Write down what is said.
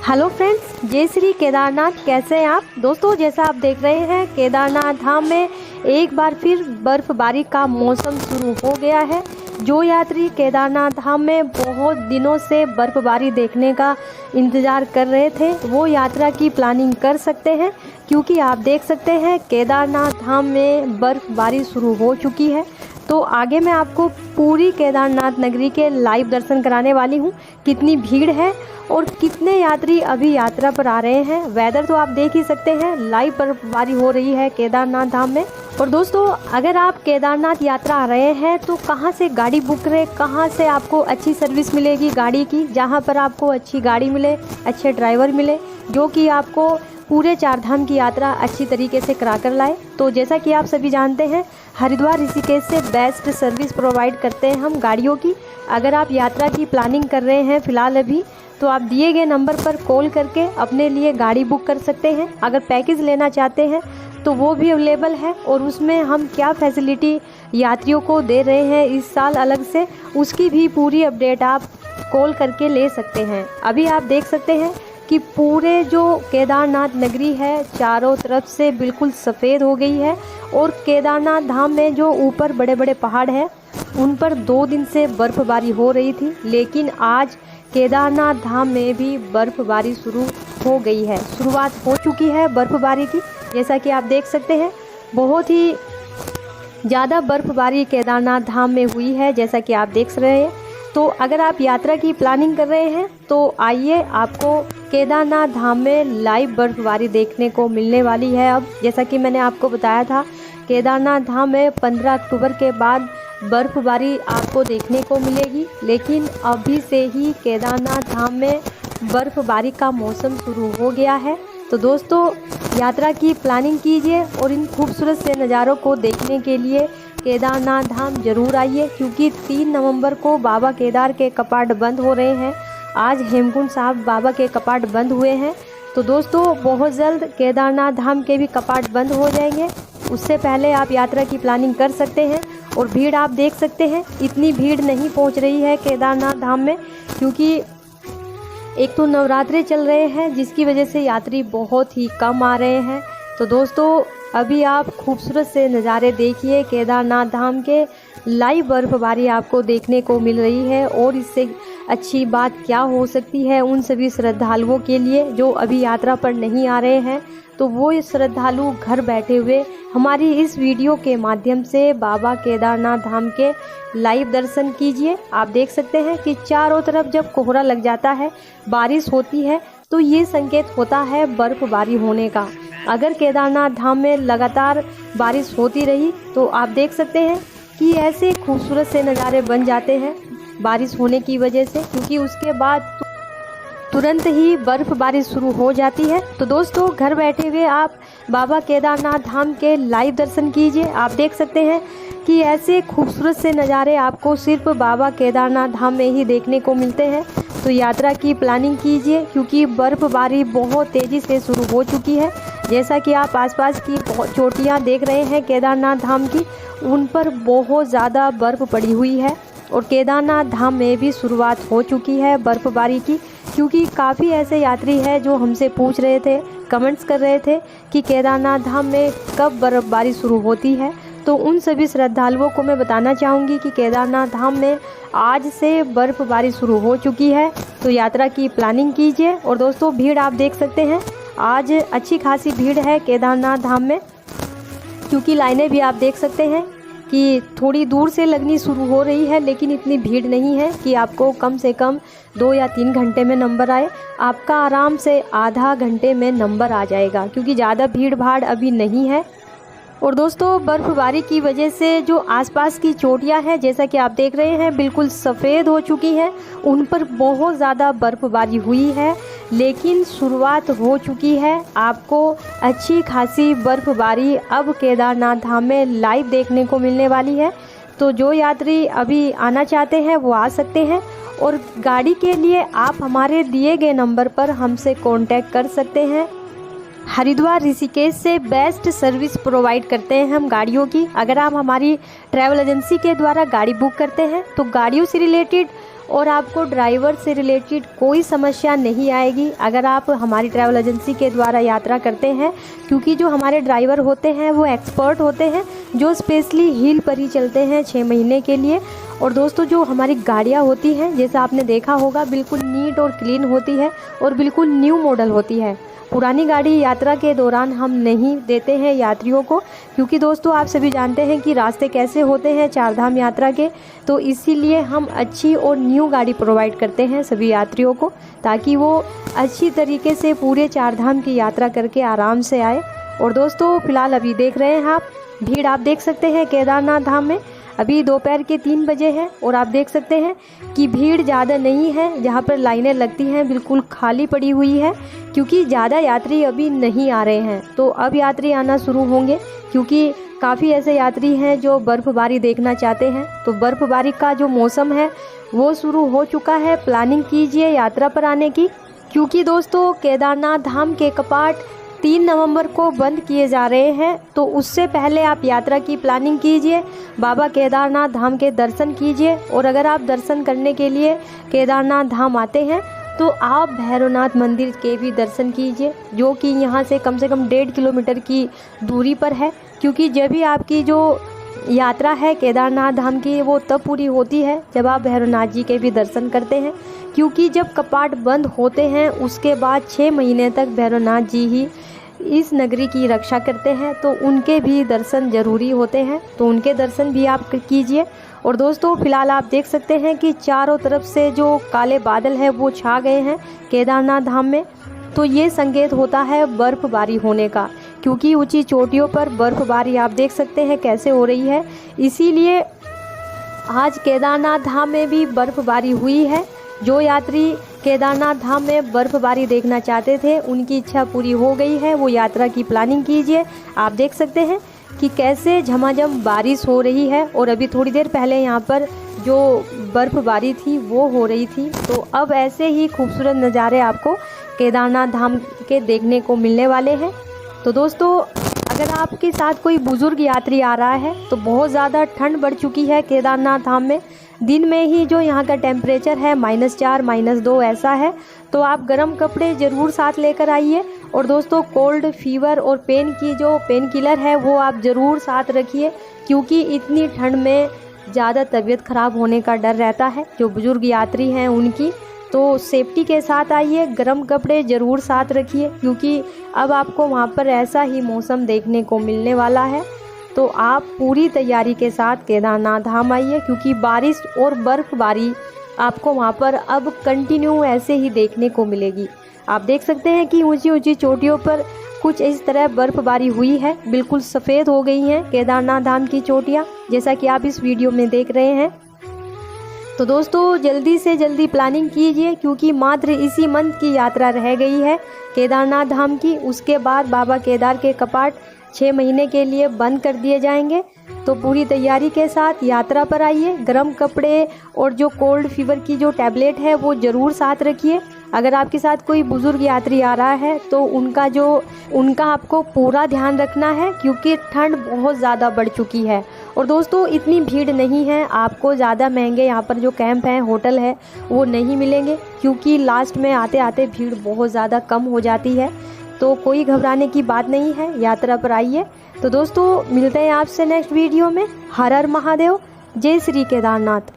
Hello friends, जय श्री केदारनाथ। कैसे हैं आप दोस्तों? जैसा आप देख रहे हैं, केदारनाथ धाम में एक बार फिर बर्फबारी का मौसम शुरू हो गया है। जो यात्री केदारनाथ धाम में बहुत दिनों से बर्फबारी देखने का इंतज़ार कर रहे थे, वो यात्रा की प्लानिंग कर सकते हैं, क्योंकि आप देख सकते हैं केदारनाथ धाम में बर्फबारी शुरू हो चुकी है। तो आगे मैं आपको पूरी केदारनाथ नगरी के लाइव दर्शन कराने वाली हूँ। कितनी भीड़ है और कितने यात्री अभी यात्रा पर आ रहे हैं। वेदर तो आप देख ही सकते हैं, लाइव बर्फबारी हो रही है केदारनाथ धाम में। और दोस्तों, अगर आप केदारनाथ यात्रा आ रहे हैं तो कहाँ से गाड़ी बुक करें, कहाँ से आपको अच्छी सर्विस मिलेगी गाड़ी की, जहाँ पर आपको अच्छी गाड़ी मिले, अच्छे ड्राइवर मिले, जो कि आपको पूरे चार धाम की यात्रा अच्छी तरीके से करा कर लाए। तो जैसा कि आप सभी जानते हैं, हरिद्वार ऋषिकेश से बेस्ट सर्विस प्रोवाइड करते हैं हम गाड़ियों की। अगर आप यात्रा की प्लानिंग कर रहे हैं फ़िलहाल अभी, तो आप दिए गए नंबर पर कॉल करके अपने लिए गाड़ी बुक कर सकते हैं। अगर पैकेज लेना चाहते हैं तो वो भी अवेलेबल है, और उसमें हम क्या फैसिलिटी यात्रियों को दे रहे हैं इस साल अलग से, उसकी भी पूरी अपडेट आप कॉल करके ले सकते हैं। अभी आप देख सकते हैं कि पूरे जो केदारनाथ नगरी है चारों तरफ से बिल्कुल सफ़ेद हो गई है। और केदारनाथ धाम में जो ऊपर बड़े बड़े पहाड़ हैं उन पर 2 दिन से बर्फ़बारी हो रही थी, लेकिन आज केदारनाथ धाम में भी बर्फ़बारी शुरू हो गई है, शुरुआत हो चुकी है बर्फ़बारी की। जैसा कि आप देख सकते हैं, बहुत ही ज़्यादा बर्फ़बारी केदारनाथ धाम में हुई है, जैसा कि आप देख रहे हैं। तो अगर आप यात्रा की प्लानिंग कर रहे हैं तो आइए, आपको केदारनाथ धाम में लाइव बर्फबारी देखने को मिलने वाली है। अब जैसा कि मैंने आपको बताया था, केदारनाथ धाम में 15 अक्टूबर के बाद बर्फबारी आपको देखने को मिलेगी, लेकिन अभी से ही केदारनाथ धाम में बर्फबारी का मौसम शुरू हो गया है। तो दोस्तों, यात्रा की प्लानिंग कीजिए और इन खूबसूरत से नज़ारों को देखने के लिए केदारनाथ धाम जरूर आइए, क्योंकि 3 नवंबर को बाबा केदार के कपाट बंद हो रहे हैं। आज हेमकुंड साहब बाबा के कपाट बंद हुए हैं। तो दोस्तों, बहुत जल्द केदारनाथ धाम के भी कपाट बंद हो जाएंगे। उससे पहले आप यात्रा की प्लानिंग कर सकते हैं। और भीड़ आप देख सकते हैं, इतनी भीड़ नहीं पहुंच रही है केदारनाथ धाम में, क्योंकि एक तो नवरात्रे चल रहे हैं, जिसकी वजह से यात्री बहुत ही कम आ रहे हैं। तो दोस्तों, अभी आप खूबसूरत से नज़ारे देखिए केदारनाथ धाम के। लाइव बर्फबारी आपको देखने को मिल रही है, और इससे अच्छी बात क्या हो सकती है उन सभी श्रद्धालुओं के लिए जो अभी यात्रा पर नहीं आ रहे हैं। तो वो श्रद्धालु घर बैठे हुए हमारी इस वीडियो के माध्यम से बाबा केदारनाथ धाम के लाइव दर्शन कीजिए। आप देख सकते हैं कि चारों तरफ जब कोहरा लग जाता है, बारिश होती है, तो ये संकेत होता है बर्फबारी होने का। अगर केदारनाथ धाम में लगातार बारिश होती रही तो आप देख सकते हैं कि ऐसे खूबसूरत से नज़ारे बन जाते हैं बारिश होने की वजह से, क्योंकि उसके बाद तुरंत ही बर्फबारी शुरू हो जाती है। तो दोस्तों, घर बैठे हुए आप बाबा केदारनाथ धाम के लाइव दर्शन कीजिए। आप देख सकते हैं कि ऐसे खूबसूरत से नज़ारे आपको सिर्फ बाबा केदारनाथ धाम में ही देखने को मिलते हैं। तो यात्रा की प्लानिंग कीजिए, क्योंकि बर्फबारी बहुत तेज़ी से शुरू हो चुकी है। जैसा कि आप आसपास की चोटियाँ देख रहे हैं केदारनाथ धाम की, उन पर बहुत ज़्यादा बर्फ़ पड़ी हुई है। और केदारनाथ धाम में भी शुरुआत हो चुकी है बर्फबारी की, क्योंकि काफ़ी ऐसे यात्री हैं जो हमसे पूछ रहे थे, कमेंट्स कर रहे थे कि केदारनाथ धाम में कब बर्फबारी शुरू होती है। तो उन सभी श्रद्धालुओं को मैं बताना चाहूँगी कि केदारनाथ धाम में आज से बर्फबारी शुरू हो चुकी है। तो यात्रा की प्लानिंग कीजिए। और दोस्तों, भीड़ आप देख सकते हैं, आज अच्छी खासी भीड़ है केदारनाथ धाम में, क्योंकि लाइनें भी आप देख सकते हैं कि थोड़ी दूर से लगनी शुरू हो रही है, लेकिन इतनी भीड़ नहीं है कि आपको कम से कम 2 या 3 घंटे में नंबर आए। आपका आराम से आधा घंटे में नंबर आ जाएगा, क्योंकि ज़्यादा भीड़ भाड़ अभी नहीं है। और दोस्तों, बर्फबारी की वजह से जो आसपास की चोटियां हैं, जैसा कि आप देख रहे हैं, बिल्कुल सफ़ेद हो चुकी हैं। उन पर बहुत ज़्यादा बर्फबारी हुई है, लेकिन शुरुआत हो चुकी है। आपको अच्छी खासी बर्फबारी अब केदारनाथ धाम में लाइव देखने को मिलने वाली है। तो जो यात्री अभी आना चाहते हैं वो आ सकते हैं, और गाड़ी के लिए आप हमारे दिए गए नंबर पर हमसे कांटेक्ट कर सकते हैं। हरिद्वार ऋषिकेश से बेस्ट सर्विस प्रोवाइड करते हैं हम गाड़ियों की। अगर आप हमारी ट्रैवल एजेंसी के द्वारा गाड़ी बुक करते हैं तो गाड़ियों से रिलेटेड और आपको ड्राइवर से रिलेटेड कोई समस्या नहीं आएगी अगर आप हमारी ट्रैवल एजेंसी के द्वारा यात्रा करते हैं, क्योंकि जो हमारे ड्राइवर होते हैं वो एक्सपर्ट होते हैं जो स्पेशली हिल पर ही चलते हैं 6 महीने के लिए। और दोस्तों जो हमारी गाड़ियाँ होती हैं, जैसा आपने देखा होगा, बिल्कुल नीट और क्लीन होती है और बिल्कुल न्यू मॉडल होती है। पुरानी गाड़ी यात्रा के दौरान हम नहीं देते हैं यात्रियों को, क्योंकि दोस्तों आप सभी जानते हैं कि रास्ते कैसे होते हैं चारधाम यात्रा के, तो इसीलिए हम अच्छी और न्यू गाड़ी प्रोवाइड करते हैं सभी यात्रियों को, ताकि वो अच्छी तरीके से पूरे चारधाम की यात्रा करके आराम से आए। और दोस्तों फिलहाल अभी देख रहे हैं आप भीड़, आप देख सकते हैं केदारनाथ धाम में अभी दोपहर के 3 बजे हैं और आप देख सकते हैं कि भीड़ ज़्यादा नहीं है। जहाँ पर लाइनें लगती हैं बिल्कुल खाली पड़ी हुई है, क्योंकि ज़्यादा यात्री अभी नहीं आ रहे हैं। तो अब यात्री आना शुरू होंगे, क्योंकि काफ़ी ऐसे यात्री हैं जो बर्फ़बारी देखना चाहते हैं। तो बर्फ़बारी का जो मौसम है वो शुरू हो चुका है। प्लानिंग कीजिए यात्रा पर आने की, क्योंकि दोस्तों केदारनाथ धाम के कपाट 3 नवंबर को बंद किए जा रहे हैं। तो उससे पहले आप यात्रा की प्लानिंग कीजिए, बाबा केदारनाथ धाम के दर्शन कीजिए। और अगर आप दर्शन करने के लिए केदारनाथ धाम आते हैं तो आप भैरवनाथ मंदिर के भी दर्शन कीजिए, जो कि यहाँ से कम 1.5 किलोमीटर की दूरी पर है। क्योंकि जब भी आपकी जो यात्रा है केदारनाथ धाम की वो तब पूरी होती है जब आप भैरवनाथ जी के भी दर्शन करते हैं, क्योंकि जब कपाट बंद होते हैं उसके बाद 6 महीने तक भैरवनाथ जी ही इस नगरी की रक्षा करते हैं, तो उनके भी दर्शन ज़रूरी होते हैं। तो उनके दर्शन भी आप कीजिए। और दोस्तों फिलहाल आप देख सकते हैं कि चारों तरफ से जो काले बादल हैं वो छा गए हैं केदारनाथ धाम में। तो ये संकेत होता है बर्फ़बारी होने का, क्योंकि ऊंची चोटियों पर बर्फ़बारी आप देख सकते हैं कैसे हो रही है। इसीलिए आज केदारनाथ धाम में भी बर्फ़बारी हुई है। जो यात्री केदारनाथ धाम में बर्फ़बारी देखना चाहते थे उनकी इच्छा पूरी हो गई है। वो यात्रा की प्लानिंग कीजिए। आप देख सकते हैं कि कैसे झमाझम बारिश हो रही है, और अभी थोड़ी देर पहले यहाँ पर जो बर्फ़बारी थी वो हो रही थी। तो अब ऐसे ही खूबसूरत नज़ारे आपको केदारनाथ धाम के देखने को मिलने वाले हैं। तो दोस्तों अगर आपके साथ कोई बुज़ुर्ग यात्री आ रहा है तो बहुत ज़्यादा ठंड बढ़ चुकी है केदारनाथ धाम में। दिन में ही जो यहाँ का टेम्परेचर है -4 -2 ऐसा है। तो आप गर्म कपड़े ज़रूर साथ लेकर आइए। और दोस्तों कोल्ड फीवर और पेन की जो पेन किलर है वो आप ज़रूर साथ रखिए, क्योंकि इतनी ठंड में ज़्यादा तबीयत ख़राब होने का डर रहता है जो बुज़ुर्ग यात्री हैं उनकी। तो सेफ्टी के साथ आइए, गर्म कपड़े ज़रूर साथ रखिए, क्योंकि अब आपको वहाँ पर ऐसा ही मौसम देखने को मिलने वाला है। तो आप पूरी तैयारी के साथ केदारनाथ धाम आइए, क्योंकि बारिश और बर्फ़बारी आपको वहाँ पर अब कंटिन्यू ऐसे ही देखने को मिलेगी। आप देख सकते हैं कि ऊंची ऊंची चोटियों पर कुछ इस तरह बर्फ़बारी हुई है, बिल्कुल सफ़ेद हो गई हैं केदारनाथ धाम की चोटियाँ, जैसा कि आप इस वीडियो में देख रहे हैं। तो दोस्तों जल्दी से जल्दी प्लानिंग कीजिए, क्योंकि मात्र इसी मंथ की यात्रा रह गई है केदारनाथ धाम की। उसके बाद बाबा केदार के कपाट 6 महीने के लिए बंद कर दिए जाएंगे। तो पूरी तैयारी के साथ यात्रा पर आइए। गर्म कपड़े और जो कोल्ड फीवर की जो टैबलेट है वो ज़रूर साथ रखिए। अगर आपके साथ कोई बुज़ुर्ग यात्री आ रहा है तो उनका आपको पूरा ध्यान रखना है, क्योंकि ठंड बहुत ज़्यादा बढ़ चुकी है। और दोस्तों इतनी भीड़ नहीं है, आपको ज़्यादा महंगे यहाँ पर जो कैंप हैं, होटल है, वो नहीं मिलेंगे, क्योंकि लास्ट में आते आते भीड़ बहुत ज़्यादा कम हो जाती है। तो कोई घबराने की बात नहीं है, यात्रा पर आइए। तो दोस्तों मिलते हैं आपसे नेक्स्ट वीडियो में। हर हर महादेव, जय श्री केदारनाथ।